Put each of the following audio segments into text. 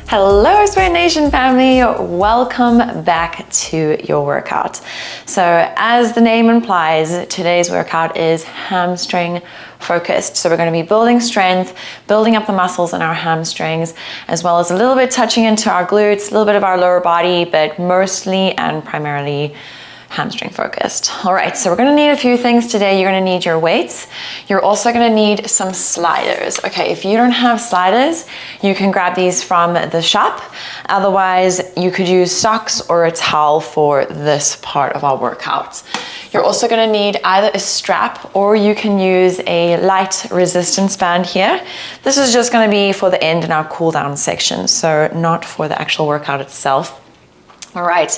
Hello Spirit Nation family, welcome back to your workout. So as the name implies, today's workout is hamstring focused. So we're going to be building strength, building up the muscles in our hamstrings, as well as a little bit touching into our glutes, a little bit of our lower body, but mostly and primarily hamstring focused. All right, so we're gonna need a few things today. You're gonna need your weights. You're also gonna need some sliders. Okay, if you don't have sliders, you can grab these from the shop. Otherwise, you could use socks or a towel for this part of our workout. You're also gonna need either a strap or you can use a light resistance band here. This is just gonna be for the end in our cool down section, so not for the actual workout itself. All right,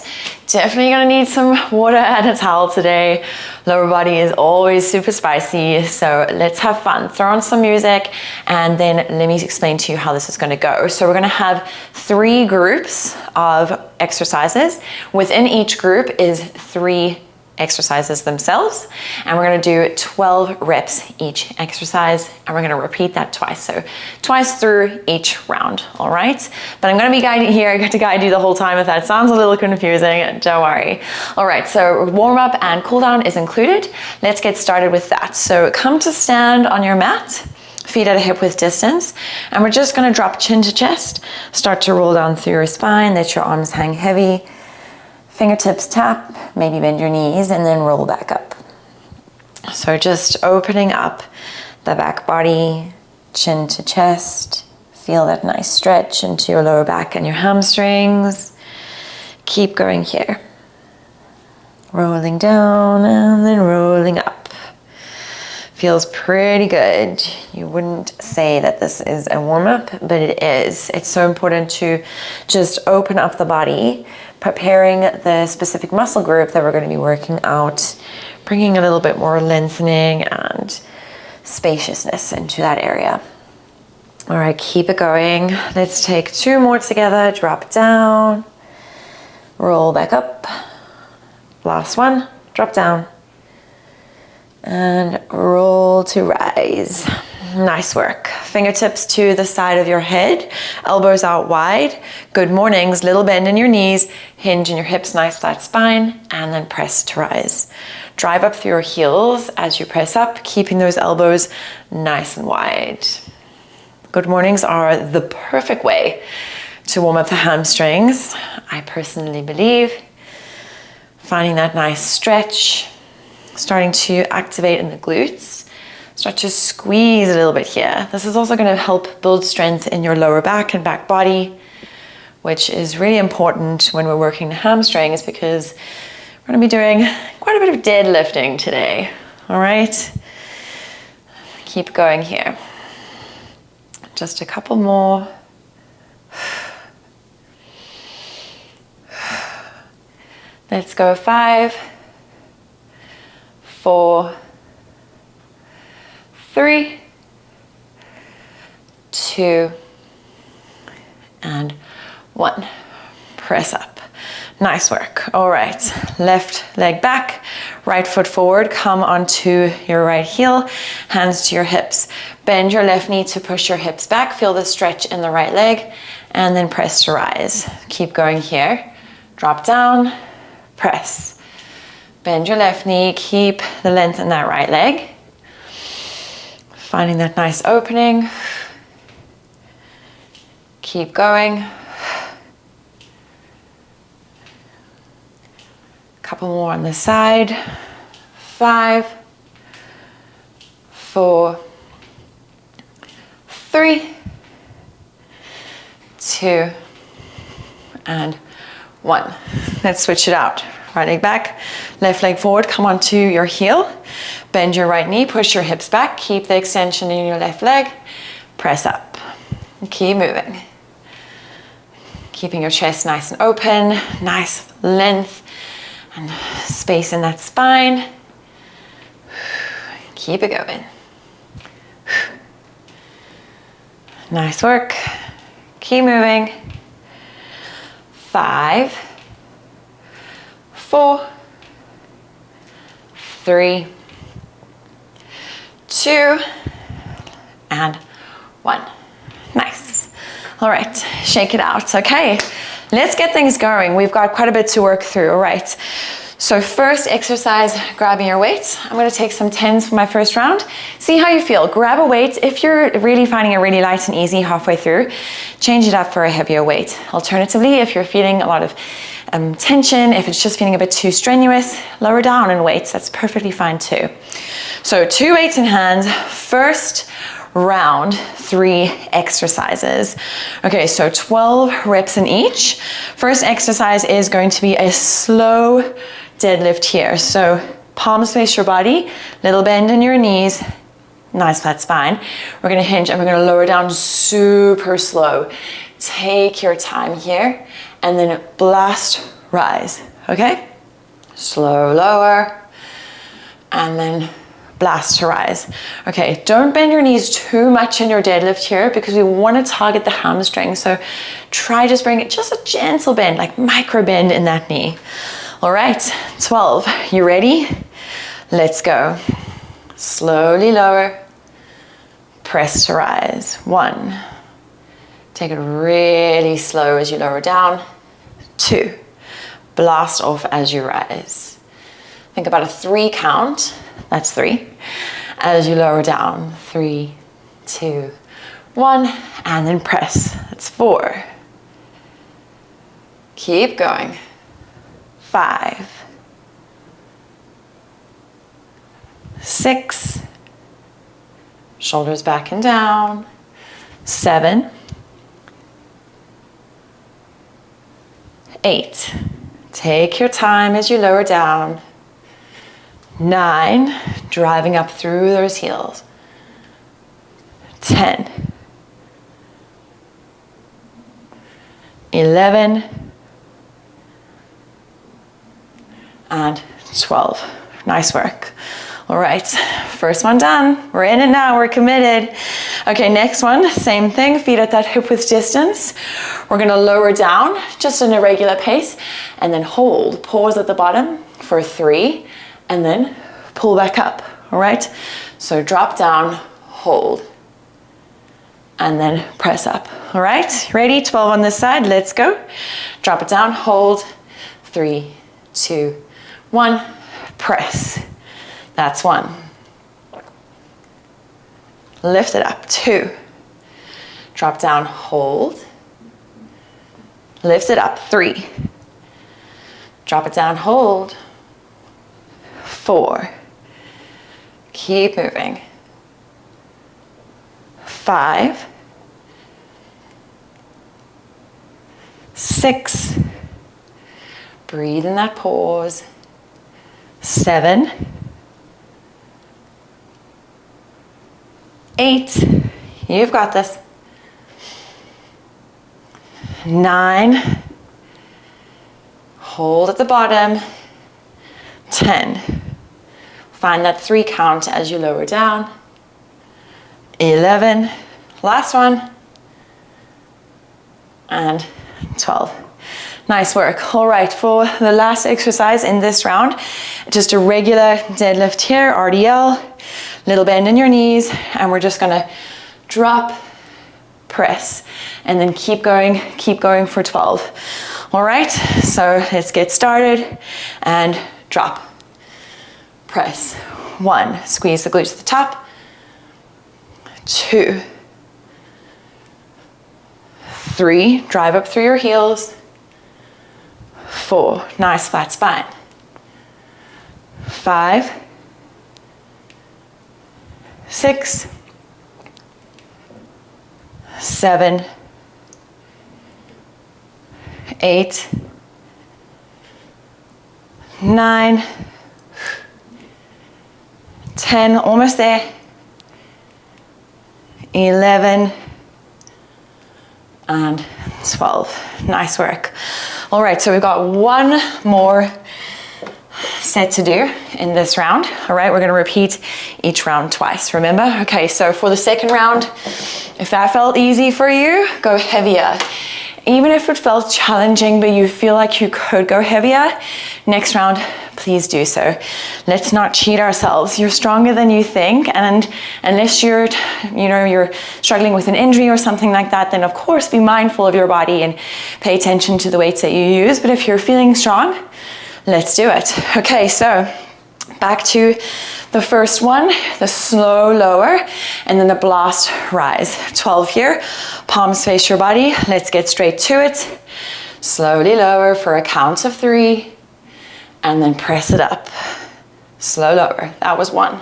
definitely gonna need some water and a towel today. Lower body is always super spicy, so let's have fun. Throw on some music and then let me explain to you how this is gonna go. So we're gonna have 3 groups of exercises. Within each group is 3 exercises themselves, and we're going to do 12 reps each exercise, and we're going to repeat that twice, so twice through each round. All right, but I'm going to be guiding here. I get to guide you the whole time. If that sounds a little confusing, don't worry. All right, so warm up and cool down is included. Let's get started with that. So come to stand on your mat, feet at a hip width distance, and we're just going to drop chin to chest, start to roll down through your spine, let your arms hang heavy. Fingertips tap, maybe bend your knees, and then roll back up. So just opening up the back body, chin to chest. Feel that nice stretch into your lower back and your hamstrings. Keep going here. Rolling down and then rolling up. Feels pretty good. You wouldn't say that this is a warm-up, but it is. It's so important to just open up the body, preparing the specific muscle group that we're going to be working out, bringing a little bit more lengthening and spaciousness into that area. All right, keep it going. Let's take 2 more together. Drop down, roll back up. Last one, drop down. And roll to rise. Nice work. Fingertips to the side of your head, elbows out wide. Good mornings, little bend in your knees, hinge in your hips, nice flat spine, and then press to rise. Drive up through your heels as you press up, keeping those elbows nice and wide. Good mornings are the perfect way to warm up the hamstrings, I personally believe. Finding that nice stretch. Starting to activate in the glutes. Start to squeeze a little bit here. This is also going to help build strength in your lower back and back body, which is really important when we're working the hamstrings because we're going to be doing quite a bit of deadlifting today. All right? Keep going here. Just a couple more. Let's go 5, 4, 3, 2, and 1. Press up. Nice work. All right, left leg back, right foot forward, come onto your right heel, hands to your hips. Bend your left knee to push your hips back, feel the stretch in the right leg, and then press to rise. Keep going here. Drop down, press. Bend your left knee, keep the length in that right leg. Finding that nice opening. Keep going. Couple more on this side. 5, 4, 3, 2, and 1. Let's switch it out. Right leg back, left leg forward, come onto your heel. Bend your right knee, push your hips back, keep the extension in your left leg. Press up. Keep moving. Keeping your chest nice and open, nice length and space in that spine. Keep it going. Nice work. Keep moving. 5, 4, 3, 2, and 1. Nice. All right, shake it out. Okay, let's get things going. We've got quite a bit to work through. All right. So first exercise, grabbing your weight. I'm gonna take some 10s for my first round. See how you feel. Grab a weight. If you're really finding it really light and easy halfway through, change it up for a heavier weight. Alternatively, if you're feeling a lot of tension, if it's just feeling a bit too strenuous, lower down in weights. That's perfectly fine too. So 2 weights in hand. First round, 3 exercises. Okay, so 12 reps in each. First exercise is going to be a slow deadlift here. So palms face your body, little bend in your knees, nice flat spine. We're gonna hinge and we're gonna lower down super slow. Take your time here and then blast, rise, okay? Slow lower and then blast to rise. Okay, don't bend your knees too much in your deadlift here because we wanna target the hamstring. So try just bring it just a gentle bend, like micro bend in that knee. All right, 12, you ready? Let's go. Slowly lower, press to rise. 1, take it really slow as you lower down. 2, blast off as you rise. Think about a 3 count, that's 3. As you lower down, 3, 2, 1, and then press, that's 4. Keep going. 5, 6, shoulders back and down, 7, 8, take your time as you lower down, 9, driving up through those heels, 10, 11, and 12. Nice work. All right, first one done. We're in it now, we're committed. Okay, next one, same thing, feet at that hip width distance. We're gonna lower down, just in a regular pace, and then hold. Pause at the bottom for 3, and then pull back up, all right? So drop down, hold, and then press up, all right? Ready, 12 on this side, let's go. Drop it down, hold, 3, 2, 1, press. That's 1. Lift it up, 2. Drop down, hold. Lift it up, 3. Drop it down, hold. 4. Keep moving. 5. 6. Breathe in that pause. 7. 8. You've got this. 9. Hold at the bottom. 10. Find that 3 count as you lower down. 11. Last one. And 12. Nice work. All right, for the last exercise in this round, just a regular deadlift here, RDL, little bend in your knees, and we're just gonna drop, press, and then keep going for 12. All right, so let's get started, and drop, press. 1, squeeze the glutes to the top. 2, 3, drive up through your heels. 4, nice flat spine. 5, 6, 7, 8, 9, 10, almost there. 11, and 12. Nice work. All right, so we've got one more set to do in this round. All right, we're gonna repeat each round twice, remember? Okay, so for the second round, if that felt easy for you, go heavier. Even if it felt challenging, but you feel like you could go heavier, next round, please please do so. Let's not cheat ourselves. You're stronger than you think, and unless you're struggling with an injury or something like that, then of course be mindful of your body and pay attention to the weights that you use. But if you're feeling strong, let's do it. Okay, so back to the first one, the slow lower, and then the blast rise. 12 here, palms face your body. Let's get straight to it. Slowly lower for a count of 3, and then press it up. Slow lower. That was 1.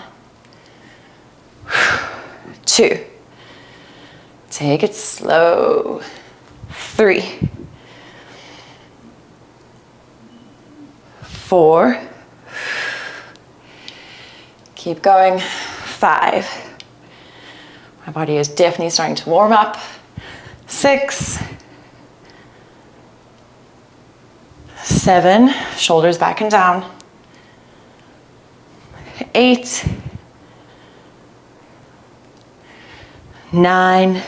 2. Take it slow. 3. 4. Keep going. 5. My body is definitely starting to warm up. 6. 7. Shoulders back and down. 8. 9.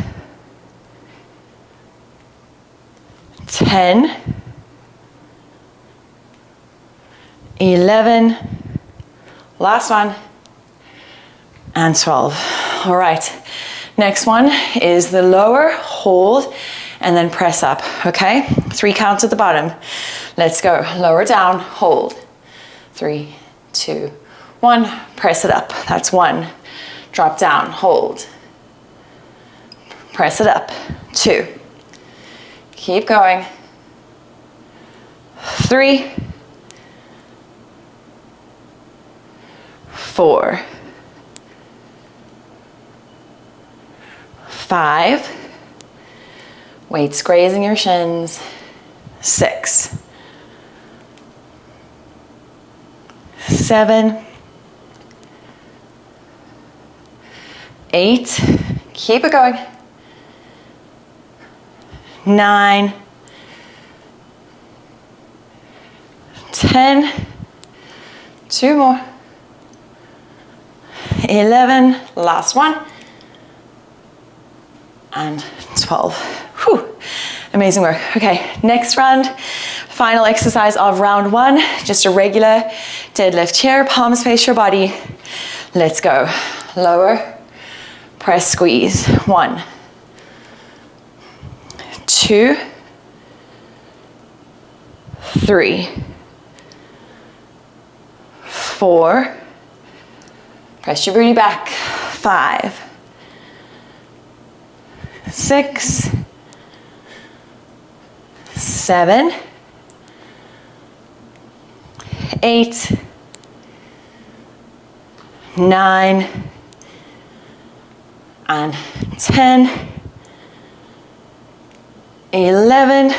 10. 11. Last one. And 12. All right. Next one is the lower, hold, and then press up, okay? 3 counts at the bottom. Let's go. Lower down, hold. 3, 2, 1. Press it up. That's 1. Drop down, hold. Press it up. 2. Keep going. 3. 4. 5. Weights grazing your shins. 6. 7. 8. Keep it going. 9. 10. 2 more. 11. Last one. And 12. Whew. Amazing work. Okay, next round. Final exercise of round 1. Just a regular deadlift here. Palms face your body. Let's go. Lower. Press, squeeze. 1. 2. 3. 4. Press your booty back. 5. 6. 7. 8. 9. And 10. 11.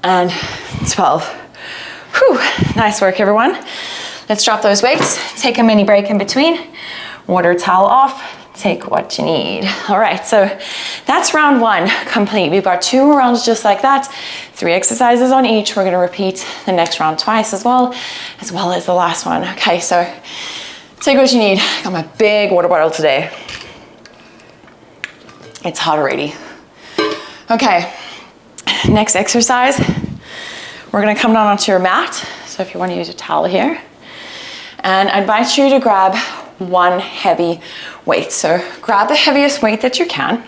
And 12. Whew. Nice work, everyone. Let's drop those weights. Take a mini break in between. Water towel off. Take what you need. All right, so that's round 1 complete. We've got 2 rounds just like that. 3 exercises on each. We're gonna repeat the next round twice as well as the last one. Okay, so take what you need. Got my big water bottle today. It's hot already. Okay, next exercise. We're gonna come down onto your mat. So if you wanna use a towel here. And I invite you to grab 1 heavy weight. So grab the heaviest weight that you can.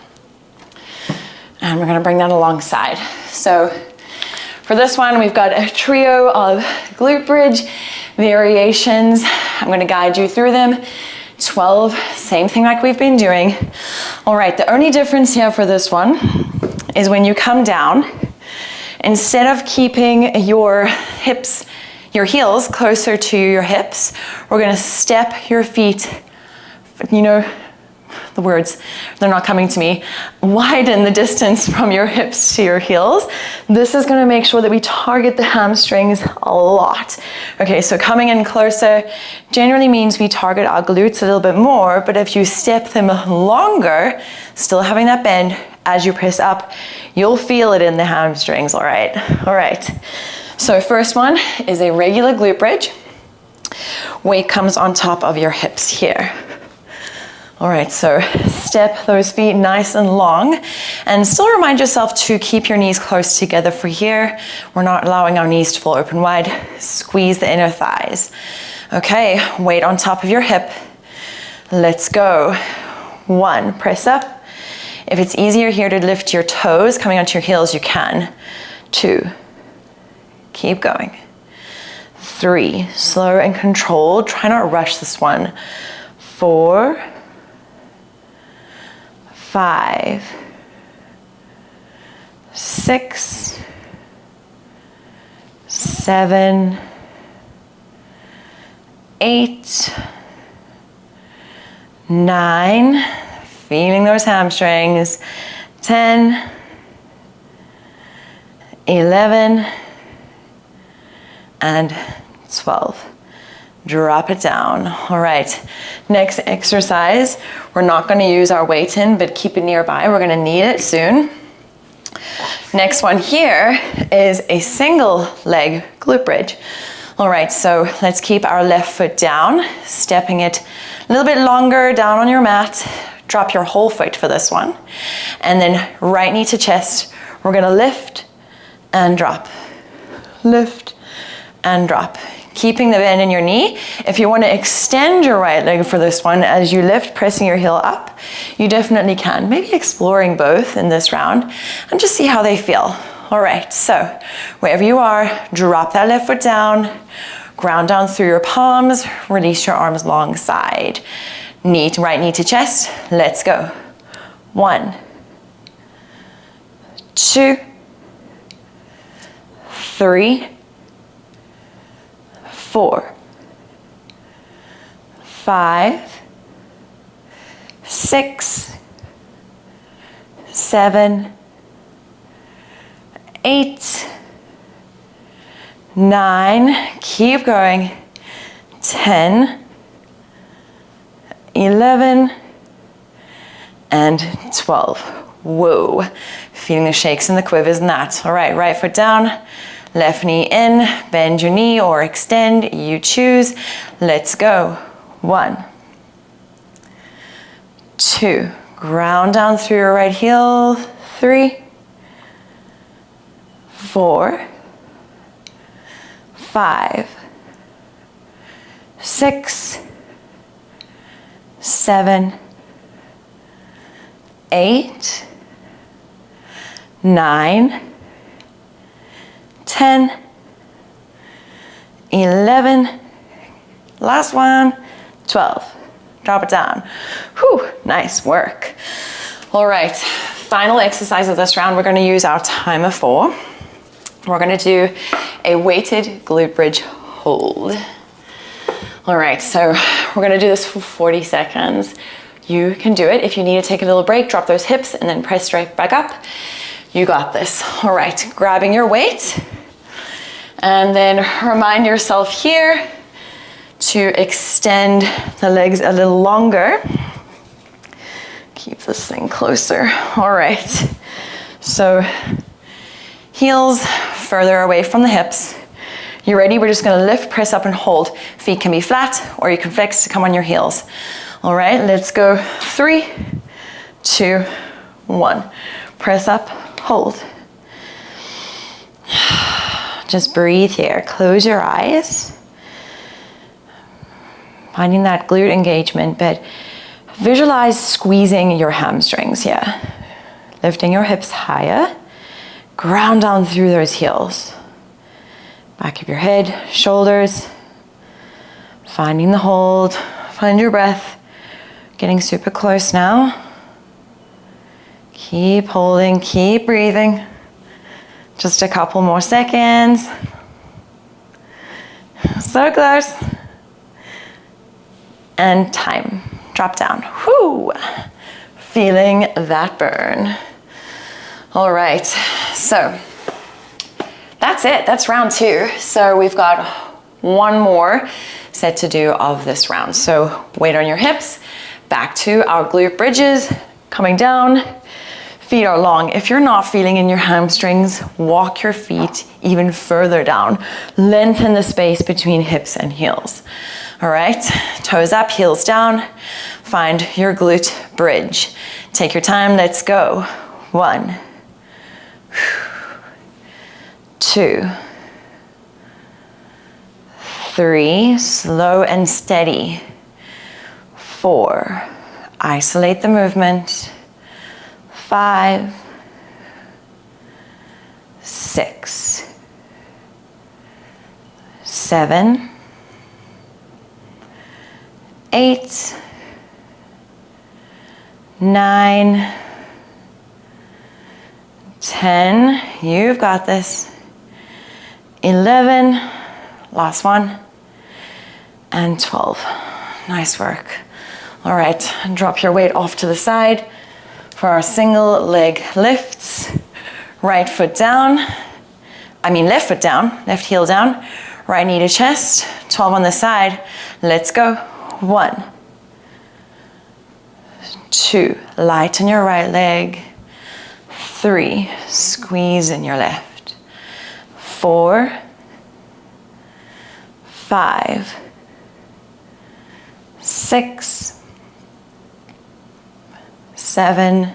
And we're gonna bring that alongside. So for this one, we've got a trio of glute bridge variations. I'm gonna guide you through them. 12, same thing like we've been doing. All right, the only difference here for this one is when you come down, instead of keeping your hips, your heels closer to your hips, we're gonna step your feet, you know, the words, they're not coming to me, widen the distance from your hips to your heels. This is gonna make sure that we target the hamstrings a lot. Okay, so coming in closer generally means we target our glutes a little bit more, but if you step them longer, still having that bend, as you press up, you'll feel it in the hamstrings, all right? All right. So first one is a regular glute bridge. Weight comes on top of your hips here. All right, so step those feet nice and long, and still remind yourself to keep your knees close together for here. We're not allowing our knees to fall open wide. Squeeze the inner thighs. Okay, weight on top of your hip. Let's go. 1, press up. If it's easier here to lift your toes, coming onto your heels, you can. 2, keep going. 3, slow and controlled. Try not to rush this one. 4, 5, 6, 7, 8, 9, feeling those hamstrings, 10, 11, and 12. Drop it down. All right, next exercise, we're not going to use our weight in, but keep it nearby. We're going to need it soon. Next one here is a single leg glute bridge. All right, so let's keep our left foot down, stepping it a little bit longer down on your mat. Drop your whole foot for this one. And then right knee to chest, we're going to lift and drop. Lift and drop. Keeping the bend in your knee. If you want to extend your right leg for this one as you lift, pressing your heel up, you definitely can. Maybe exploring both in this round and just see how they feel. All right, so wherever you are, drop that left foot down, ground down through your palms, release your arms long side. Right knee to chest, let's go. 1, 2, 3, 4, 5, 6, 7, 8, 9, keep going, 10, 11, and 12. Whoa, feeling the shakes and the quivers in that. All right, right foot down, left knee in, bend your knee or extend, you choose. Let's go. 1, 2, ground down through your right heel. 3, 4, 5, 6, 7, 8, 9, 10, 11, last one, 12. Drop it down. Whew, nice work. All right, final exercise of this round, we're going to use our time of 4. We're going to do a weighted glute bridge hold. All right, so we're going to do this for 40 seconds. You can do it. If you need to take a little break, drop those hips and then press straight back up. You got this. All right, grabbing your weight and then remind yourself here to extend the legs a little longer. Keep this thing closer. All right, so heels further away from the hips. You ready? We're just gonna lift, press up and hold. Feet can be flat or you can flex to come on your heels. All right, let's go. 3, 2, 1. Press up, hold. Just breathe here. Close your eyes. Finding that glute engagement, but visualize squeezing your hamstrings here. Lifting your hips higher. Ground down through those heels. Back of your head, shoulders. Finding the hold. Find your breath. Getting super close now. Keep holding, keep breathing. Just a couple more seconds. So close. And time. Drop down. Whoo! Feeling that burn. All right, so that's it. That's round 2. So we've got one more set to do of this round. So weight on your hips, back to our glute bridges, coming down, feet are long. If you're not feeling in your hamstrings, walk your feet even further down. Lengthen the space between hips and heels. All right, toes up, heels down. Find your glute bridge. Take your time, let's go. 1, 2, 3, slow and steady. 4, isolate the movement. 5, 6, 7, 8, 9, 10, you've got this. 11, last one, and 12. Nice work. All right, drop your weight off to the side for our single leg lifts. Right foot down, left foot down, left heel down, right knee to chest, 12 on the side. Let's go. 1, 2, lighten your right leg. 3, squeeze in your left. 4, 5, 6, 7,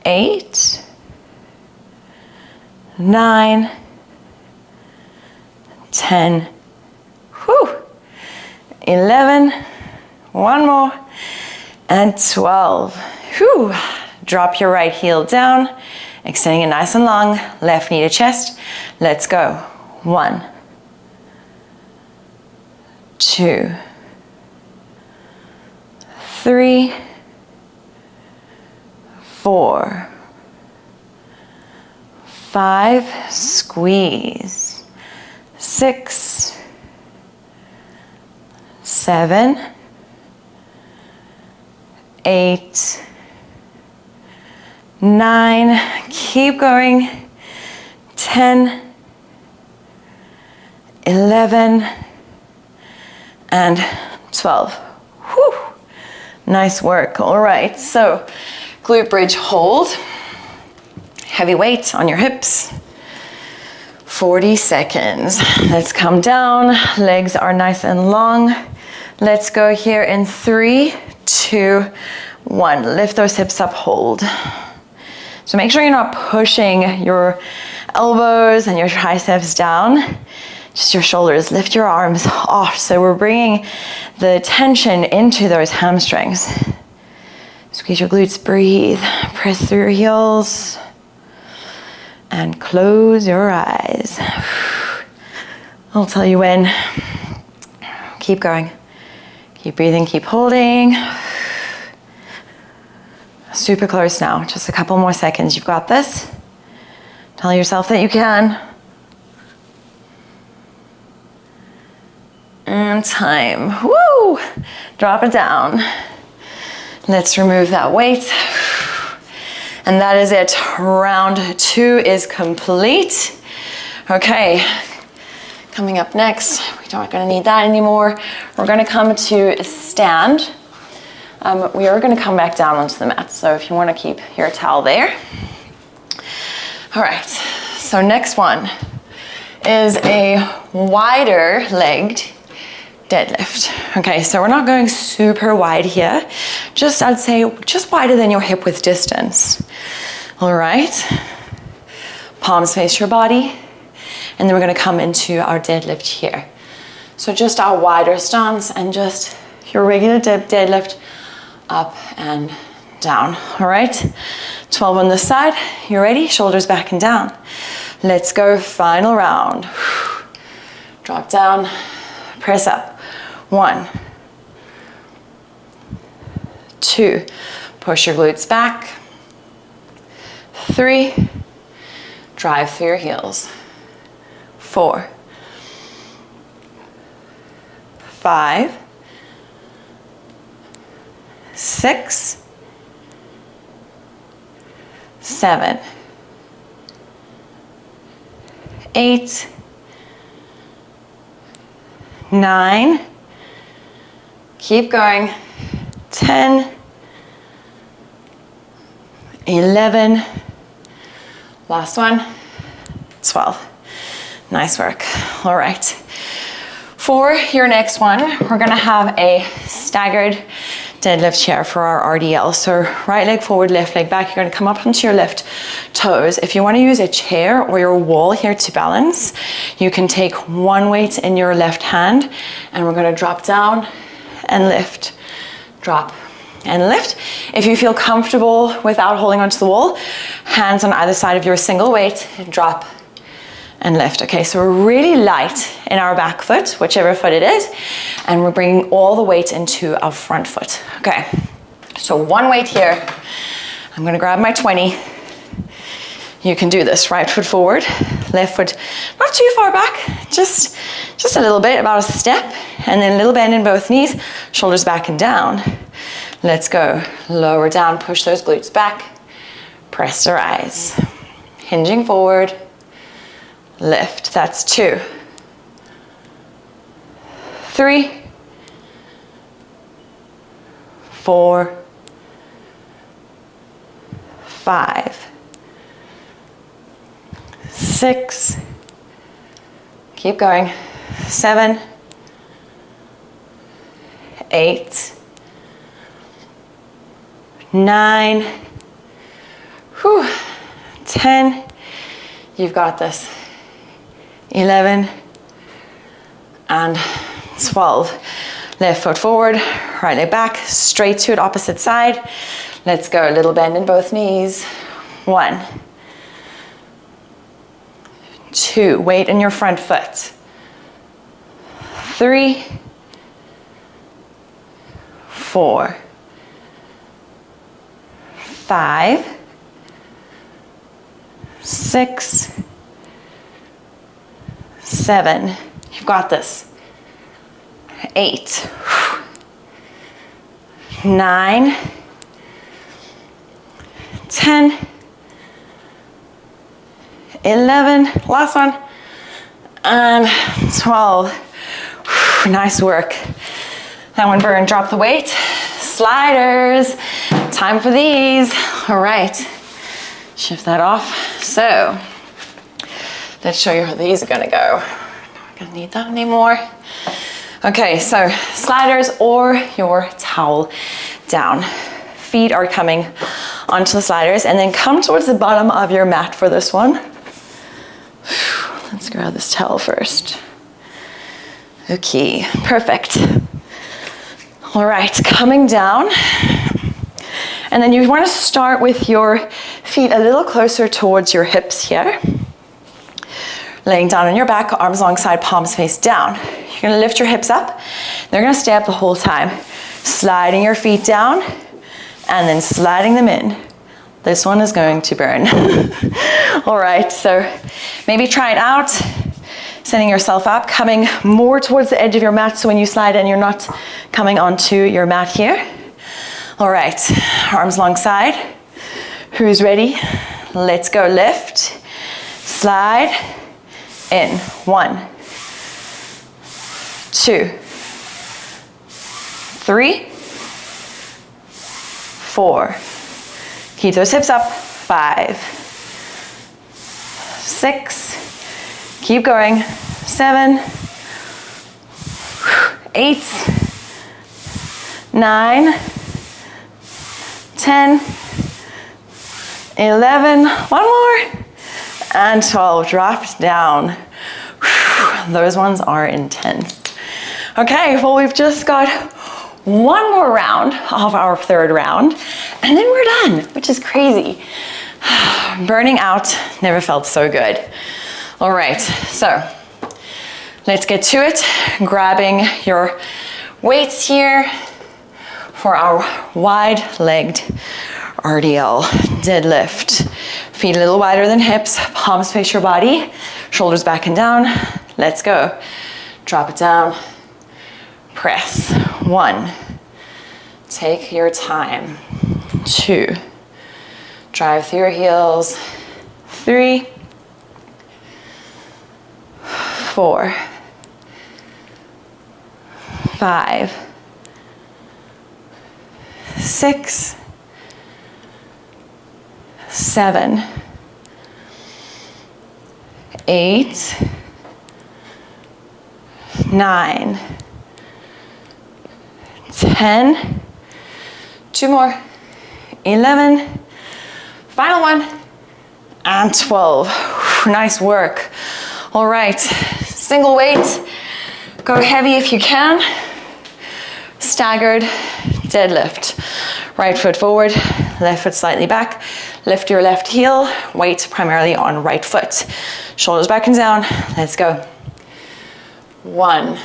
8, 9, 10, 11, one more, and 12. Whew. Drop your right heel down, extending it nice and long, left knee to chest. Let's go. 1, 2, 3, 4, 5, squeeze. 6, 7, 8, 9, keep going. 10, 11, and 12. Whew. Nice work. All right, so glute bridge hold. Heavy weight on your hips. 40 seconds. Let's come down. Legs are nice and long. Let's go here in 3, 2, 1. Lift those hips up, hold. So make sure you're not pushing your elbows and your triceps down. Just your shoulders. Lift your arms off. So we're bringing the tension into those hamstrings. Squeeze your glutes, breathe. Press through your heels. And close your eyes. I'll tell you when. Keep going. Keep breathing, keep holding. Super close now. Just a couple more seconds. You've got this. Tell yourself that you can. And time. Woo! Drop it down. Let's remove that weight. And that is it. Round 2 is complete. Okay, coming up next, we're not gonna need that anymore. We're gonna come to stand. We are gonna come back down onto the mat. So if you wanna keep your towel there. All right, so next one is a wider legged deadlift. Okay, so we're not going super wide here. Just, I'd say, just wider than your hip width distance. All right, palms face your body. And then we're gonna come into our deadlift here. So just our wider stance and just your regular deadlift up and down, all right? 12 on this side, you ready? Shoulders back and down. Let's go, final round. Drop down, press up. 1, 2, push your glutes back. 3, drive through your heels. 4, 5, 6, 7, 8, 9, keep going, 10, 11, last one, 12. Nice work. All right. For your next one, we're gonna have a staggered deadlift here for our RDL. So right leg forward, left leg back. You're gonna come up onto your left toes. If you wanna use a chair or your wall here to balance, you can take one weight in your left hand and we're gonna drop down and lift, drop and lift. If you feel comfortable without holding onto the wall, hands on either side of your single weight, drop and lift. Okay, so we're really light in our back foot, whichever foot it is, and we're bringing all the weight into our front foot. Okay, so one weight here. I'm gonna grab my 20. You can do this, right foot forward, left foot not too far back, just a little bit, about a step, and then a little bend in both knees, shoulders back and down. Let's go, lower down, push those glutes back, press the rise, hinging forward, lift, that's 2, 3, 4, 5, 6, keep going, 7, 8, 9, 10, you've got this, 11, and 12. Left foot forward, right leg back, straight to it, opposite side. Let's go, a little bend in both knees. 1, 2, weight in your front foot. 3, 4, 5, 6, 7, you've got this. 8, 9, 10, 11, last one, and 12. Nice work. That one burned, drop the weight. Sliders, time for these. All right, shift that off. So, let's show you how these are gonna go. Not gonna need that anymore. Okay, so sliders or your towel down. Feet are coming onto the sliders and then come towards the bottom of your mat for this one. Let's grab this towel first. Okay, perfect. All right, coming down. And then you want to start with your feet a little closer towards your hips here. Laying down on your back, arms alongside, palms face down. You're gonna lift your hips up. They're gonna stay up the whole time. Sliding your feet down and then sliding them in. This one is going to burn. All right, so maybe try it out. Setting yourself up, coming more towards the edge of your mat so when you slide in, you're not coming onto your mat here. All right, arms alongside. Who's ready? Let's go, lift, slide, in. 1, 2, 3, 4. Keep those hips up. 5, 6, keep going. 7, 8, 9, 10, 11, one more, and 12. Drop down. Those ones are intense. Okay, well, we've just got one more round of our third round, and then we're done, which is crazy. Burning out never felt so good. All right, so let's get to it. Grabbing your weights here for our wide-legged RDL deadlift. Feet a little wider than hips, palms face your body, shoulders back and down. Let's go. Drop it down. Press. 1. Take your time. 2. Drive through your heels. 3. 4. 5. 6. 7. 8. 9, 10, 2 more, 11, final one, and 12. Nice work. All right, single weight, go heavy if you can. Staggered deadlift. Right foot forward, left foot slightly back. Lift your left heel, weight primarily on right foot. Shoulders back and down, let's go. 1,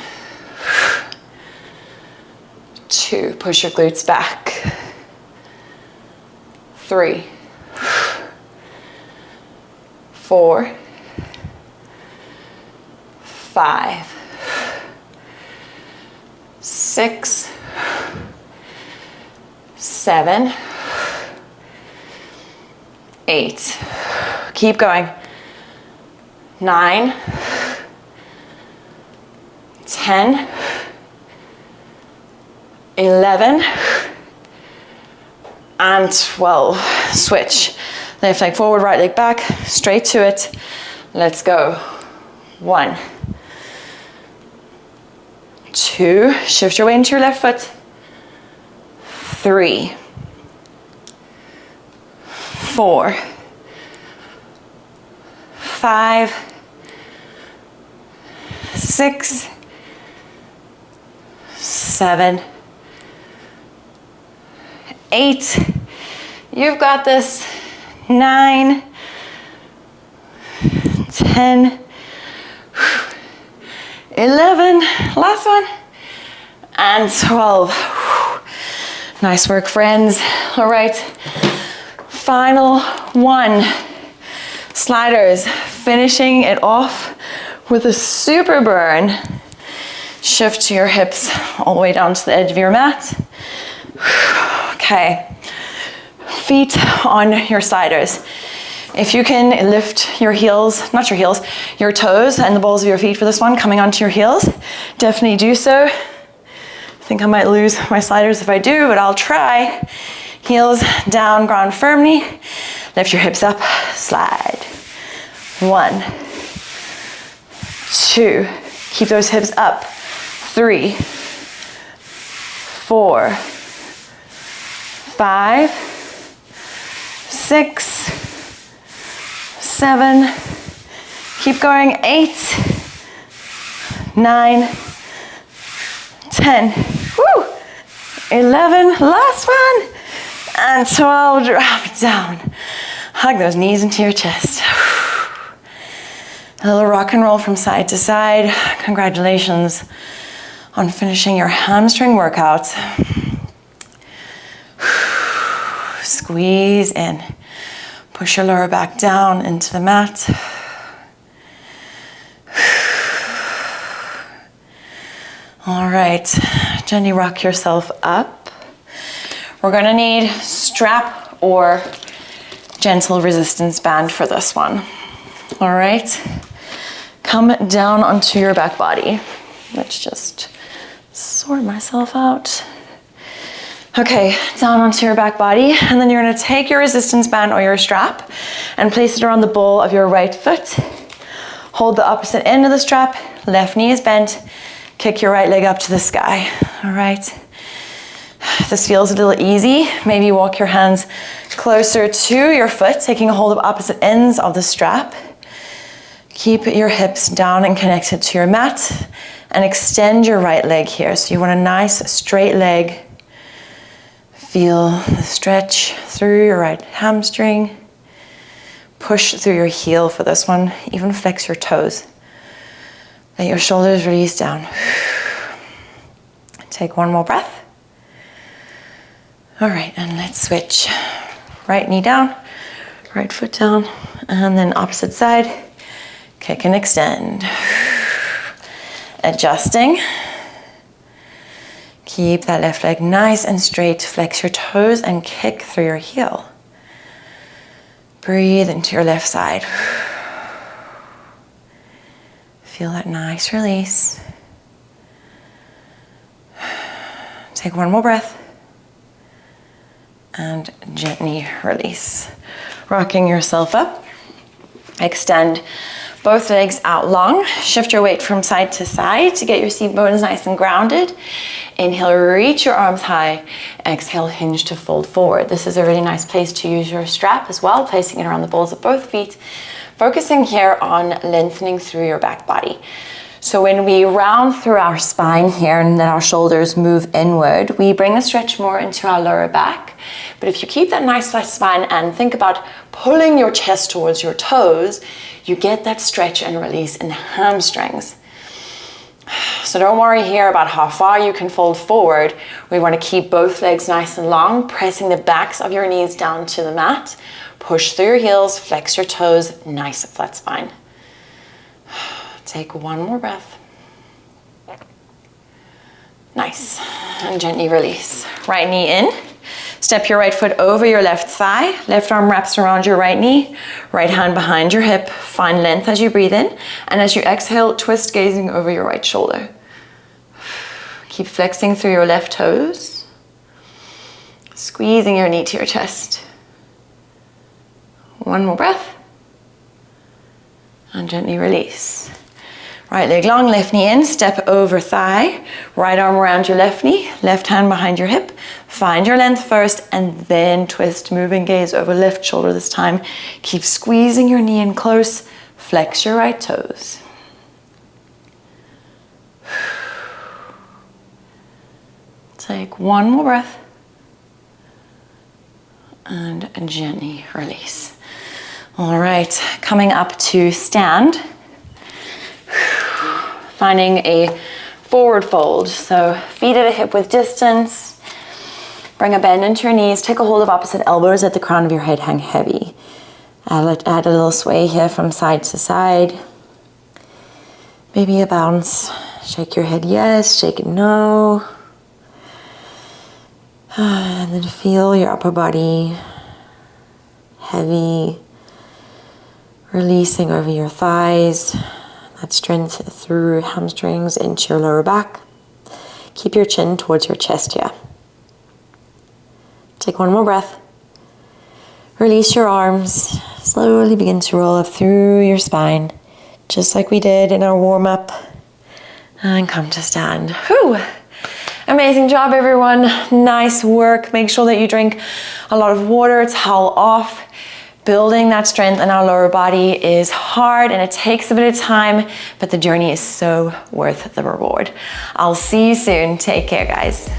2, push your glutes back. 3, 4, 5, 6, 7, 8. Keep going. 9, 10, 11, and 12. Switch. Left leg forward, right leg back, straight to it. Let's go. 1, 2, shift your weight into your left foot. 3, 4, 5, 6, 7, 8. You've got this. 9, 10, 11, last one, and 12. Nice work, friends. All right, final one. Sliders, finishing it off with a super burn. Shift to your hips all the way down to the edge of your mat. Okay, feet on your sliders. If you can lift your heels, not your heels, your toes and the balls of your feet for this one, coming onto your heels, definitely do so. I think I might lose my sliders if I do, but I'll try. Heels down, ground firmly. Lift your hips up, slide. 1, 2, keep those hips up. 3, 4, 5, 6, 7, keep going, 8, 9, 10, woo, 11, last one, and 12, drop it down. Hug those knees into your chest. A little rock and roll from side to side. Congratulations on finishing your hamstring workout. Squeeze in. Push your lower back down into the mat. All right, gently rock yourself up. We're gonna need strap or gentle resistance band for this one. All right, come down onto your back body. Let's just sort myself out. Okay, down onto your back body, and then you're gonna take your resistance band or your strap and place it around the ball of your right foot. Hold the opposite end of the strap, left knee is bent, kick your right leg up to the sky, all right? If this feels a little easy, maybe walk your hands closer to your foot, taking a hold of opposite ends of the strap. Keep your hips down and connected to your mat, and extend your right leg here. So you want a nice straight leg. Feel the stretch through your right hamstring. Push through your heel for this one. Even flex your toes. Let your shoulders release down. Take one more breath. All right, and let's switch. Right knee down, right foot down, and then opposite side. Kick and extend. Adjusting. Keep that left leg nice and straight. Flex your toes and kick through your heel. Breathe into your left side. Feel that nice release. Take one more breath. And gently release. Rocking yourself up. Extend both legs out long. Shift your weight from side to side to get your seat bones nice and grounded. Inhale, reach your arms high. Exhale, hinge to fold forward. This is a really nice place to use your strap as well, placing it around the balls of both feet. Focusing here on lengthening through your back body. So when we round through our spine here and then our shoulders move inward, we bring the stretch more into our lower back. But if you keep that nice flat spine and think about pulling your chest towards your toes, you get that stretch and release in the hamstrings. So don't worry here about how far you can fold forward. We want to keep both legs nice and long, pressing the backs of your knees down to the mat. Push through your heels, flex your toes, nice flat spine. Take one more breath. Nice. And gently release. Right knee in. Step your right foot over your left thigh. Left arm wraps around your right knee. Right hand behind your hip. Find length as you breathe in. And as you exhale, twist gazing over your right shoulder. Keep flexing through your left toes. Squeezing your knee to your chest. One more breath. And gently release. Right leg long, left knee in, step over thigh, right arm around your left knee, left hand behind your hip. Find your length first and then twist, moving gaze over left shoulder this time. Keep squeezing your knee in close, flex your right toes. Take one more breath and gently release. All right, coming up to stand. Finding a forward fold. So feet at a hip width distance. Bring a bend into your knees. Take a hold of opposite elbows at the crown of your head. Hang heavy. Add a little sway here from side to side. Maybe a bounce. Shake your head yes, shake it no. And then feel your upper body heavy. Releasing over your thighs. That strength through hamstrings into your lower back. Keep your chin towards your chest here. Take one more breath. Release your arms. Slowly begin to roll up through your spine, just like we did in our warm-up. And come to stand. Whew. Amazing job, everyone. Nice work. Make sure that you drink a lot of water, towel off. Building that strength in our lower body is hard and it takes a bit of time, but the journey is so worth the reward. I'll see you soon. Take care, guys.